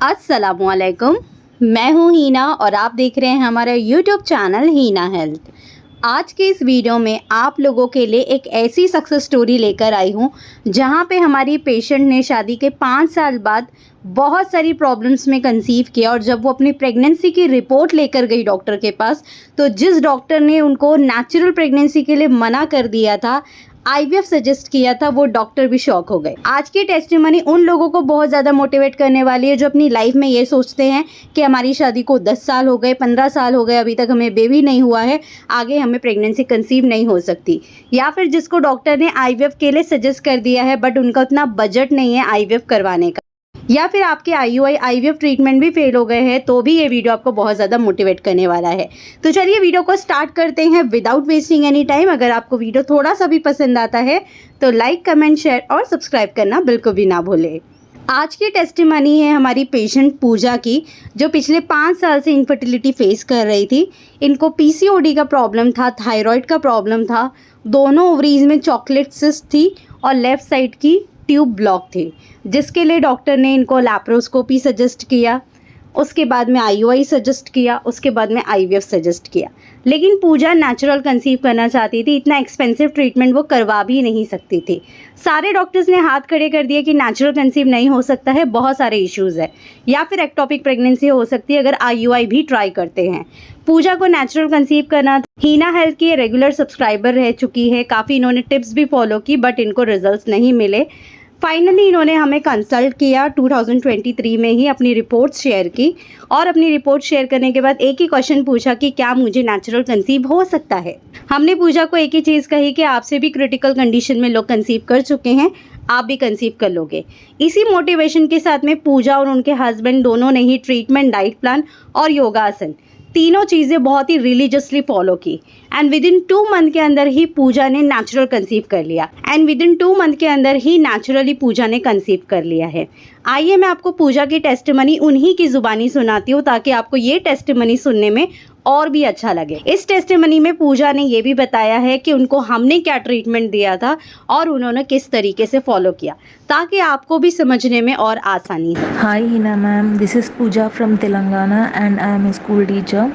अस्सलामुअलैकुम। मैं हूँ हीना और आप देख रहे हैं हमारा यूट्यूब चैनल हीना हेल्थ। आज के इस वीडियो में आप लोगों के लिए एक ऐसी सक्सेस स्टोरी लेकर आई हूँ जहाँ पे हमारी पेशेंट ने शादी के 5 साल बाद बहुत सारी प्रॉब्लम्स में कंसीव किया और जब वो अपनी प्रेगनेंसी की रिपोर्ट लेकर गई डॉक्टर के पास, तो जिस डॉक्टर ने उनको नेचुरल प्रेगनेंसी के लिए मना कर दिया था, आईवीएफ सजेस्ट किया था, वो डॉक्टर भी शॉक हो गए। आज की टेस्टिमनी उन लोगों को बहुत ज़्यादा मोटिवेट करने वाली है जो अपनी लाइफ में ये सोचते हैं कि हमारी शादी को 10 साल हो गए, 15 साल हो गए, अभी तक हमें बेबी नहीं हुआ है, आगे हमें प्रेगनेंसी कंसीव नहीं हो सकती। या फिर जिसको डॉक्टर ने आईवीएफ के लिए सजेस्ट कर दिया है बट उनका उतना बजट नहीं है आईवीएफ करवाने का। या फिर आपके आईयूआई आईवीएफ ट्रीटमेंट भी फेल हो गए हैं, तो भी ये वीडियो आपको बहुत ज़्यादा मोटिवेट करने वाला है। तो चलिए वीडियो को स्टार्ट करते हैं विदाउट वेस्टिंग एनी टाइम। अगर आपको वीडियो थोड़ा सा भी पसंद आता है तो लाइक, कमेंट, शेयर और सब्सक्राइब करना बिल्कुल भी ना भूलें। आज की टेस्टिमनी है हमारी पेशेंट पूजा की, जो पिछले 5 साल से इनफर्टिलिटी फेस कर रही थी। इनको पीसीओडी का प्रॉब्लम था, थायराइड का प्रॉब्लम था, दोनों ओवरीज में चॉकलेट सिस्ट थी और लेफ्ट साइड की ट्यूब ब्लॉक थी, जिसके लिए डॉक्टर ने इनको लैप्रोस्कोपी सजेस्ट किया। उसके बाद में आईयूआई सजेस्ट किया, उसके बाद में आईवीएफ सजेस्ट किया। लेकिन पूजा नेचुरल कंसीव करना चाहती थी, इतना एक्सपेंसिव ट्रीटमेंट वो करवा भी नहीं सकती थी। सारे डॉक्टर्स ने हाथ खड़े कर दिए कि नेचुरल कंसीव नहीं हो सकता है, बहुत सारे इश्यूज़ है, या फिर एक्टोपिक प्रेगनेंसी हो सकती है अगर आईयूआई भी ट्राई करते हैं। पूजा को नेचुरल कंसीव करना था। हीना हेल्थ की रेगुलर सब्सक्राइबर रह चुकी है, काफ़ी इन्होंने टिप्स भी फॉलो की बट इनको रिजल्ट्स नहीं मिले। फाइनली इन्होंने हमें कंसल्ट किया, 2023 में ही अपनी रिपोर्ट शेयर की और अपनी रिपोर्ट शेयर करने के बाद एक ही क्वेश्चन पूछा कि क्या मुझे नेचुरल कंसीव हो सकता है। हमने पूजा को एक ही चीज़ कही कि आपसे भी क्रिटिकल कंडीशन में लोग कंसीव कर चुके हैं, आप भी कंसीव कर लोगे। इसी मोटिवेशन के साथ में पूजा और उनके हस्बैंड दोनों ने ही ट्रीटमेंट, डाइट प्लान और योगासन तीनों चीज़ें बहुत ही रिलीजियसली फॉलो की एंड विद इन 2 मंथ के अंदर ही पूजा ने नेचुरल कंसीव कर लिया एंड विद इन 2 मंथ के अंदर ही नेचुरली पूजा ने कंसीव कर लिया है। आइए मैं आपको पूजा की टेस्टिमनी उन्हीं की ज़ुबानी सुनाती हूँ ताकि आपको ये टेस्टिमनी सुनने में और भी अच्छा लगे। इस टेस्टिमनी में पूजा ने ये भी बताया है कि उनको हमने क्या ट्रीटमेंट दिया था और उन्होंने किस तरीके से फॉलो किया, ताकि आपको भी समझने में और आसानी हो। Hi Hina ma'am, this is Pooja from Telangana and I am a school teacher.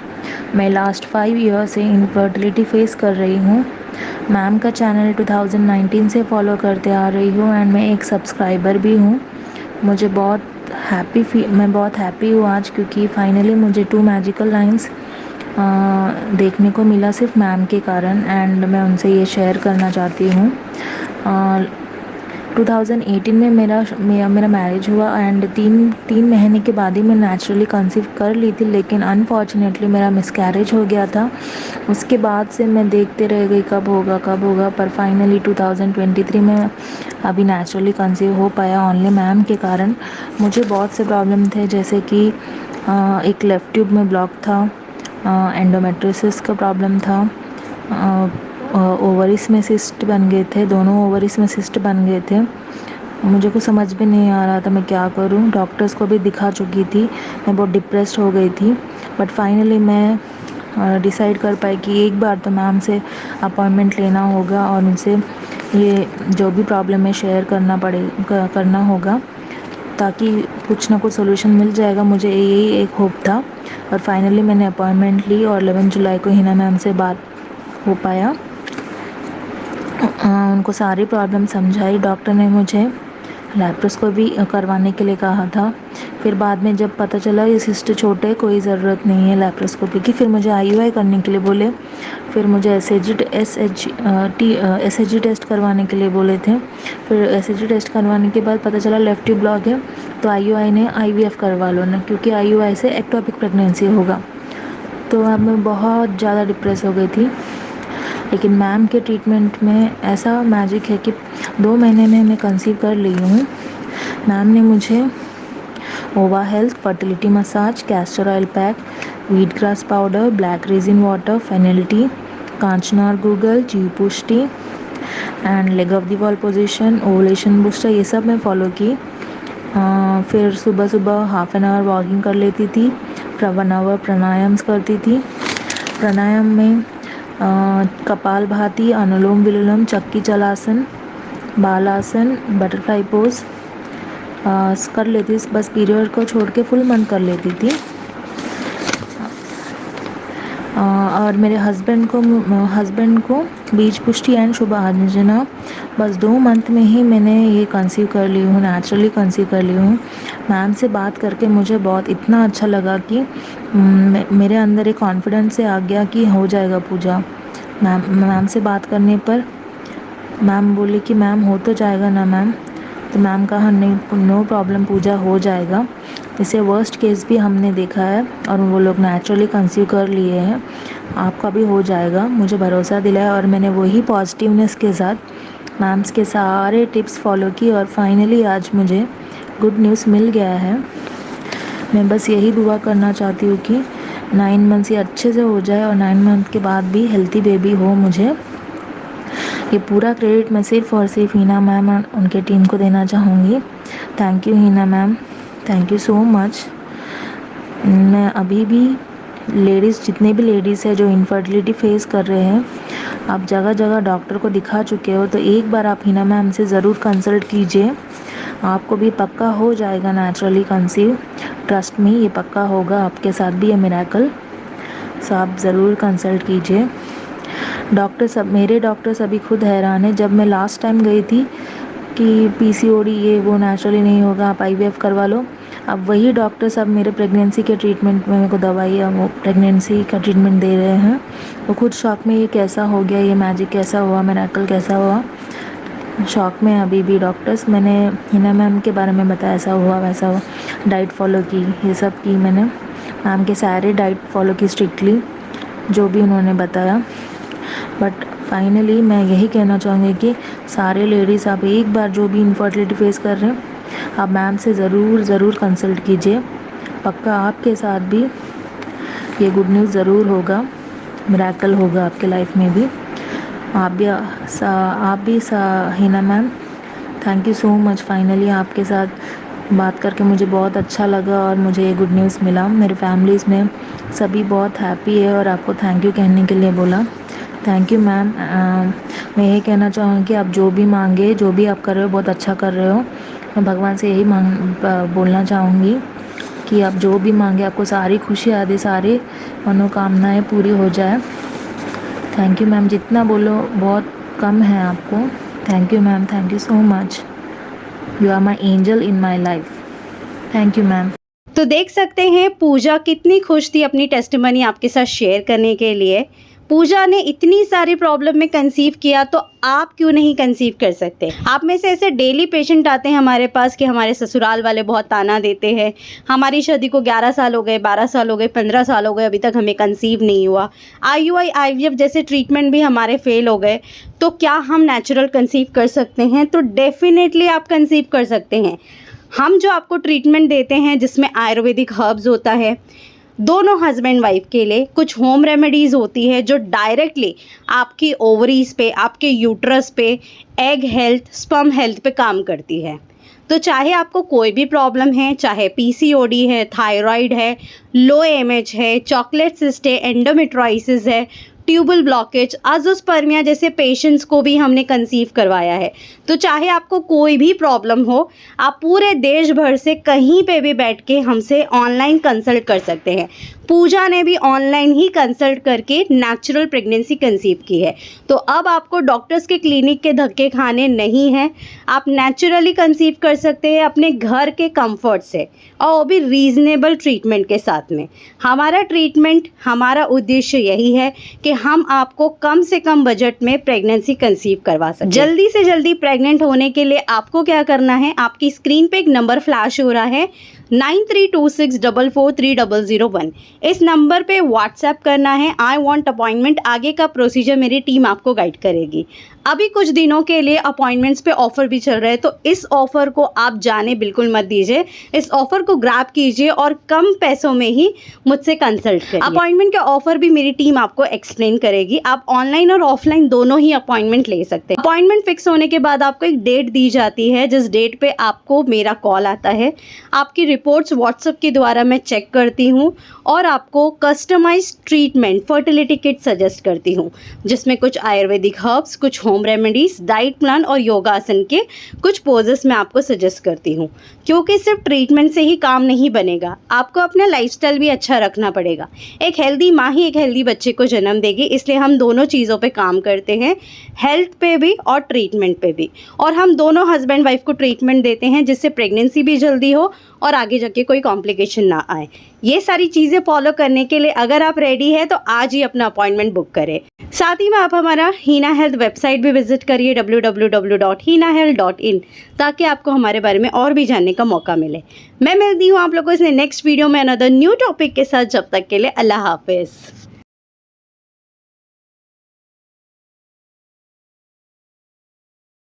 मैं लास्ट 5 ईयर से इनफर्टिलिटी फेस कर रही हूँ। मैम का चैनल 2019 से फॉलो करते आ रही हूँ एंड मैं एक सब्सक्राइबर भी हूँ। मैं बहुत हैप्पी हूँ आज, क्योंकि फाइनली मुझे 2 मैजिकल लाइंस देखने को मिला सिर्फ मैम के कारण, एंड मैं उनसे ये शेयर करना चाहती हूँ। 2018 में मेरा मैरिज हुआ एंड तीन महीने के बाद ही मैं नेचुरली कंसीव कर ली थी, लेकिन अनफॉर्चुनेटली मेरा मिसकैरेज हो गया था। उसके बाद से मैं देखते रह गई कब होगा, पर फाइनली 2023 में अभी नेचुरली कंसीव हो पाया ओनली मैम के कारण। मुझे बहुत से प्रॉब्लम थे, जैसे कि एक लेफ़्ट ट्यूब में ब्लॉक था, एंडोमेट्रियोसिस का प्रॉब्लम था, ओवरीज में सिस्ट बन गए थे, दोनों ओवरीज में सिस्ट बन गए थे। मुझे कुछ समझ में नहीं आ रहा था मैं क्या करूं। डॉक्टर्स को भी दिखा चुकी थी, मैं बहुत डिप्रेस्ड हो गई थी, बट फाइनली मैं डिसाइड कर पाई कि एक बार तो मैम से अपॉइंटमेंट लेना होगा और उनसे ये जो भी प्रॉब्लम है शेयर करना होगा, ताकि कुछ ना कुछ सोल्यूशन मिल जाएगा। मुझे यही एक होप था और फाइनली मैंने अपॉइंटमेंट ली और 11 जुलाई को हिना मैम से बात हो पाया। उनको सारी प्रॉब्लम समझाई। डॉक्टर ने मुझे लैप्रोस्कोपी करवाने के लिए कहा था। फिर बाद में जब पता चला ये सिस्ट छोटे, कोई ज़रूरत नहीं है लैप्रोस्कोपी की, फिर मुझे आईयूआई करने के लिए बोले। फिर मुझे एसएचजी टेस्ट करवाने के लिए बोले थे। फिर एसएचजी टेस्ट करवाने के बाद पता चला लेफ्ट ट्यूब ब्लॉक है, तो आईयूआई ने आईवीएफ करवा लो ना, क्योंकि आईयूआई से एक्टोपिक प्रेगनेंसी होगा। तो अब मैं बहुत ज़्यादा डिप्रेस हो गई थी। लेकिन मैम के ट्रीटमेंट में ऐसा मैजिक है कि 2 महीने में मैं कंसीव कर ली हूँ। मैम ने मुझे Ova health, fertility massage, castor oil pack, wheat grass powder, black raisin water, फेनिलिटी, Kanchnar Guggul, Jeev Pushti and leg of the wall position, ovulation booster, ये सब मैं फॉलो की। फिर सुबह हाफ एन आवर वॉकिंग कर लेती थी, 1 आवर प्राणायाम्स करती थी। प्राणायाम में कपाल भाती, अनुलोम विलोम, चक्की चलासन, बालासन, बटरफ्लाई पोज, कर लेती, बस पीरियड को छोड़ के फुल मंथ कर लेती थी। और मेरे हस्बैंड को बीज पुष्टि एंड शुभ अंजना बस 2 मंथ में ही मैंने ये कंसीव कर ली हूँ, नेचुरली कंसीव कर ली हूँ। मैम से बात करके मुझे बहुत इतना अच्छा लगा कि मेरे अंदर एक कॉन्फिडेंस से आ गया कि हो जाएगा पूजा। मैम से बात करने पर मैम बोली कि मैम हो तो जाएगा ना मैम। तो मैम कहा नहीं, नो प्रॉब्लम, पूजा हो जाएगा। इसे वर्स्ट केस भी हमने देखा है और वो लोग नेचुरली कंसीव कर लिए हैं, आपका भी हो जाएगा, मुझे भरोसा दिलाया। और मैंने वही पॉजिटिवनेस के साथ मैम्स के सारे टिप्स फॉलो की और फाइनली आज मुझे गुड न्यूज़ मिल गया है। मैं बस यही दुआ करना चाहती हूँ कि 9 मंथ्स ये अच्छे से हो जाए और 9 मंथ के बाद भी हेल्थी बेबी हो मुझे। ये पूरा क्रेडिट मैं सिर्फ़ और सिर्फ हिना मैम और उनके टीम को देना चाहूँगी। Thank you Hina ma'am, thank you so much. मैं अभी भी लेडीज़, जितने भी लेडीज़ हैं जो इनफर्टिलिटी फेस कर रहे हैं, आप जगह जगह डॉक्टर को दिखा चुके हो तो एक बार आप हिना मैम से ज़रूर कंसल्ट कीजिए, आपको भी पक्का हो जाएगा नेचुरली कंसीव। ट्रस्ट में ये पक्का होगा, आपके साथ भी ये मिरेकल। सो आप ज़रूर कंसल्ट कीजिए। मेरे डॉक्टर्स अभी खुद हैरान है। जब मैं लास्ट टाइम गई थी कि पीसीओडी ये वो नेचुरली नहीं होगा, आप आईवीएफ करवा लो, अब वही डॉक्टर्स अब मेरे प्रेगनेंसी के ट्रीटमेंट में मेरे को दवाई वो प्रेगनेंसी का ट्रीटमेंट दे रहे हैं। वो खुद शॉक में, ये कैसा हो गया, ये मैजिक कैसा हुआ, मिरेकल कैसा हुआ, शॉक में अभी भी डॉक्टर्स। मैंने हिना मैम के बारे में बताया, ऐसा हुआ वैसा हुआ, डाइट फॉलो की, ये सब की मैंने, मैम के सारे डाइट फॉलो की स्ट्रिक्टली, जो भी उन्होंने बताया। बट फाइनली मैं यही कहना चाहूँगी कि सारे लेडीज़, आप एक बार जो भी इनफर्टिलिटी फेस कर रहे हैं, आप मैम से ज़रूर कंसल्ट कीजिए, पक्का आपके साथ भी ये गुड न्यूज़ ज़रूर होगा, मिरेकल होगा आपके लाइफ में भी। आप भी Hina ma'am, thank you so much. Finally आपके साथ बात करके मुझे बहुत अच्छा लगा और मुझे ये गुड न्यूज़ मिला। मेरे फैमिलीज़ में सभी बहुत हैप्पी है और आपको थैंक यू कहने के लिए बोला। Thank you ma'am. मैं यही कहना चाहूँगी कि आप जो भी मांगे, जो भी आप कर रहे हो, बहुत अच्छा कर रहे हो। मैं भगवान से यही बोलना चाहूँगी कि आप जो भी मांगे, आपको सारी खुशियाँ दे, सारी मनोकामनाएं पूरी हो जाए। थैंक यू मैम, जितना बोलो बहुत कम है आपको। Thank you ma'am, thank you so much, you are my angel in my life. Thank you ma'am. तो देख सकते हैं पूजा कितनी खुश थी अपनी टेस्टिमनी आपके साथ शेयर करने के लिए। पूजा ने इतनी सारी प्रॉब्लम में कंसीव किया, तो आप क्यों नहीं कंसीव कर सकते। आप में से ऐसे डेली पेशेंट आते हैं हमारे पास कि हमारे ससुराल वाले बहुत ताना देते हैं, हमारी शादी को 11 साल हो गए, 12 साल हो गए, 15 साल हो गए, अभी तक हमें कंसीव नहीं हुआ, IUI IVF जैसे ट्रीटमेंट भी हमारे फेल हो गए, तो क्या हम नेचुरल कंसीव कर सकते हैं। तो डेफिनेटली आप कंसीव कर सकते हैं। हम जो आपको ट्रीटमेंट देते हैं जिसमें आयुर्वेदिक हर्ब्स होता है, दोनों हस्बैंड वाइफ के लिए कुछ होम रेमेडीज़ होती है जो डायरेक्टली आपकी ओवरीज पे, आपके यूट्रस पे, एग हेल्थ, स्पर्म हेल्थ पे काम करती है। तो चाहे आपको कोई भी प्रॉब्लम है, चाहे PCOD है, थायराइड है, लो AMH है, चॉकलेट सिस्ट है, एंडोमेट्राइसिस है, ट्यूबल ब्लॉकेज, अजोस्पर्मिया जैसे पेशेंट्स को भी हमने कंसीव करवाया है। तो चाहे आपको कोई भी प्रॉब्लम हो, आप पूरे देश भर से कहीं पे भी बैठ के हमसे ऑनलाइन कंसल्ट कर सकते हैं। पूजा ने भी ऑनलाइन ही कंसल्ट करके नेचुरल प्रेगनेंसी कंसीव की है। तो अब आपको डॉक्टर्स के क्लिनिक के धक्के खाने नहीं हैं, आप नेचुरली कंसीव कर सकते हैं अपने घर के कंफर्ट से, और वो भी रीजनेबल ट्रीटमेंट के साथ में। हमारा ट्रीटमेंट, हमारा उद्देश्य यही है कि हम आपको कम से कम बजट में प्रेगनेंसी कंसीव करवा सकें। जल्दी से जल्दी प्रेग्नेंट होने के लिए आपको क्या करना है, आपकी स्क्रीन पे एक नंबर फ्लैश हो रहा है 9326443001। इस नंबर पे व्हाट्सएप करना है, आई वांट अपॉइंटमेंट। आगे का प्रोसीजर मेरी टीम आपको गाइड करेगी। अभी कुछ दिनों के लिए अपॉइंटमेंट्स पे ऑफर भी चल रहे हैं, तो इस ऑफर को आप जाने बिल्कुल मत दीजिए। इस ऑफर को ग्रैब कीजिए और कम पैसों में ही मुझसे कंसल्ट करिए। अपॉइंटमेंट के ऑफर भी मेरी टीम आपको एक्सप्लेन करेगी। आप ऑनलाइन और ऑफलाइन दोनों ही अपॉइंटमेंट ले सकते हैं। अपॉइंटमेंट फिक्स होने के बाद आपको एक डेट दी जाती है, जिस डेट पे आपको मेरा कॉल आता है। आपकी रिपोर्ट्स व्हाट्सएप के द्वारा मैं चेक करती हूँ और आपको customised treatment fertility kit suggest करती हूँ, जिसमें कुछ आयुर्वेदिक हर्ब्स, कुछ home home remedies, diet plan और योगा आसन के कुछ पोजेस मैं आपको सजेस्ट करती हूँ, क्योंकि सिर्फ ट्रीटमेंट से ही काम नहीं बनेगा, आपको अपना लाइफस्टाइल भी अच्छा रखना पड़ेगा। एक हेल्दी माँ ही एक हेल्दी बच्चे को जन्म देगी, इसलिए हम दोनों चीज़ों पे काम करते हैं, हेल्थ पे भी और ट्रीटमेंट पे भी। और हम दोनों हस्बैंड वाइफ को ट्रीटमेंट देते हैं जिससे प्रेगनेंसी भी जल्दी हो और आगे जाके कोई कॉम्प्लिकेशन ना आए। ये सारी चीज़ें फॉलो करने के लिए अगर आप रेडी है तो आज ही अपना अपॉइंटमेंट बुक करें। साथ ही में आप हमारा हीना हेल्थ वेबसाइट भी विजिट करिए www.hinahealth.in, ताकि आपको हमारे बारे में और भी जानने का मौका मिले। मैं मिलती हूँ आप लोगों से नेक्स्ट वीडियो में अनदर न्यू टॉपिक के साथ। जब तक के लिए अल्लाह हाफिज़।